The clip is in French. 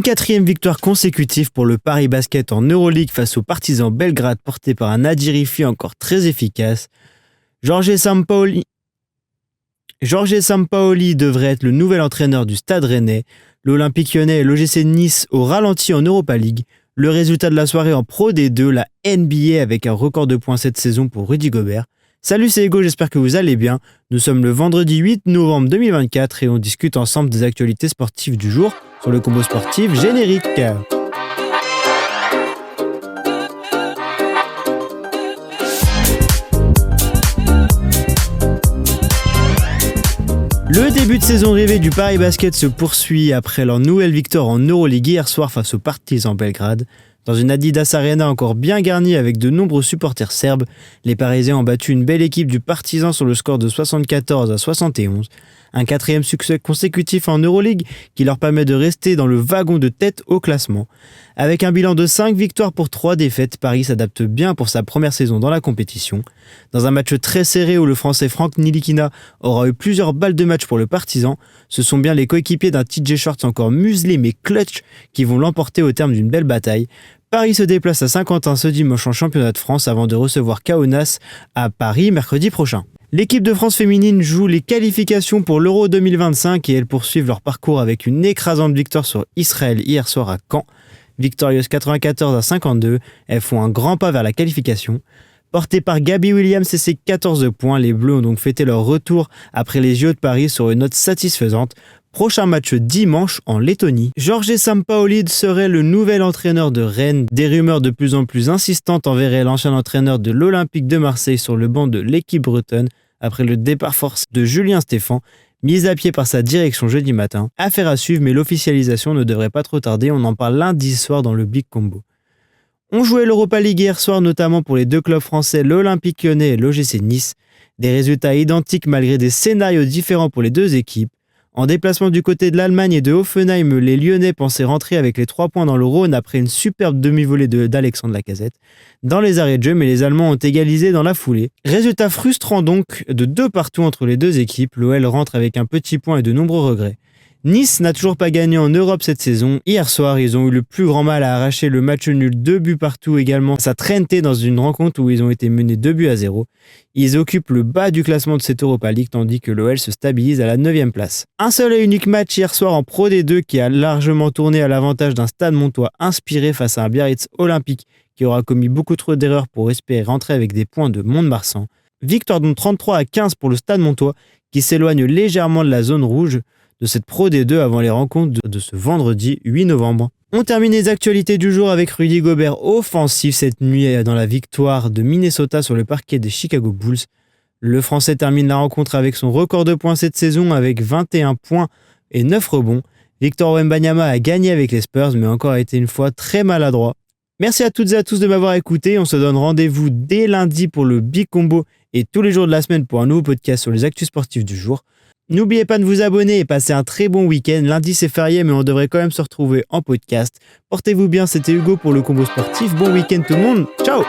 Quatrième victoire consécutive pour le Paris Basket en Euroleague face aux Partizan Belgrade porté par un Adi Rifi encore très efficace. Jorge Sampaoli devrait être le nouvel entraîneur du Stade Rennais. L'Olympique Lyonnais et l'OGC Nice au ralenti en Europa League. Le résultat de la soirée en Pro D2, la NBA avec un record de points cette saison pour Rudy Gobert. Salut, c'est Hugo, j'espère que vous allez bien. Nous sommes le vendredi 8 novembre 2024 et on discute ensemble des actualités sportives du jour sur le combo sportif générique. Le début de saison rêvé du Paris Basket se poursuit après leur nouvelle victoire en Euroleague hier soir face aux Partizan Belgrade. Dans une Adidas Arena encore bien garnie avec de nombreux supporters serbes, les Parisiens ont battu une belle équipe du Partizan sur le score de 74-71. Un quatrième succès consécutif en Euroleague qui leur permet de rester dans le wagon de tête au classement. Avec un bilan de 5 victoires pour 3 défaites, Paris s'adapte bien pour sa première saison dans la compétition. Dans un match très serré où le Français Franck Ntilikina aura eu plusieurs balles de match pour le Partizan, ce sont bien les coéquipiers d'un TJ Shorts encore muselé mais clutch qui vont l'emporter au terme d'une belle bataille. Paris se déplace à Saint-Quentin ce dimanche en championnat de France avant de recevoir Kaunas à Paris mercredi prochain. L'équipe de France féminine joue les qualifications pour l'Euro 2025 et elles poursuivent leur parcours avec une écrasante victoire sur Israël hier soir à Caen. Victorieuses 94-52, elles font un grand pas vers la qualification. Portées par Gabi Williams et ses 14 points, les Bleus ont donc fêté leur retour après les JO de Paris sur une note satisfaisante. Prochain match dimanche en Lettonie. Jorge Sampaoli serait le nouvel entraîneur de Rennes. Des rumeurs de plus en plus insistantes enverraient l'ancien entraîneur de l'Olympique de Marseille sur le banc de l'équipe bretonne après le départ forcé de Julien Stéphan, mis à pied par sa direction jeudi matin. Affaire à suivre, mais l'officialisation ne devrait pas trop tarder. On en parle lundi soir dans le Big Combo. On jouait l'Europa League hier soir, notamment pour les deux clubs français, l'Olympique Lyonnais et l'OGC Nice. Des résultats identiques malgré des scénarios différents pour les deux équipes. En déplacement du côté de l'Allemagne et de Hoffenheim, les Lyonnais pensaient rentrer avec les 3 points dans le Rhône après une superbe demi-volée d'Alexandre Lacazette dans les arrêts de jeu, mais les Allemands ont égalisé dans la foulée. Résultat frustrant donc de 2-2 entre les deux équipes. L'OL rentre avec un petit point et de nombreux regrets. Nice n'a toujours pas gagné en Europe cette saison. Hier soir, ils ont eu le plus grand mal à arracher le match nul 2-2 également. Ça traînait dans une rencontre où ils ont été menés 2-0. Ils occupent le bas du classement de cette Europa League tandis que l'OL se stabilise à la 9e place. Un seul et unique match hier soir en Pro D2 qui a largement tourné à l'avantage d'un Stade Montois inspiré face à un Biarritz Olympique qui aura commis beaucoup trop d'erreurs pour espérer rentrer avec des points de Mont-de-Marsan. Victoire donc 33-15 pour le Stade Montois qui s'éloigne légèrement de la zone rouge de cette Pro D2 avant les rencontres de ce vendredi 8 novembre. On termine les actualités du jour avec Rudy Gobert offensif cette nuit dans la victoire de Minnesota sur le parquet des Chicago Bulls. Le Français termine la rencontre avec son record de points cette saison avec 21 points et 9 rebonds. Victor Wembanyama a gagné avec les Spurs mais encore été une fois très maladroit. Merci à toutes et à tous de m'avoir écouté. On se donne rendez-vous dès lundi pour le Big Combo et tous les jours de la semaine pour un nouveau podcast sur les actus sportifs du jour. N'oubliez pas de vous abonner et passer un très bon week-end. Lundi c'est férié mais on devrait quand même se retrouver en podcast. Portez-vous bien, c'était Hugo pour le combo sportif. Bon week-end tout le monde, ciao!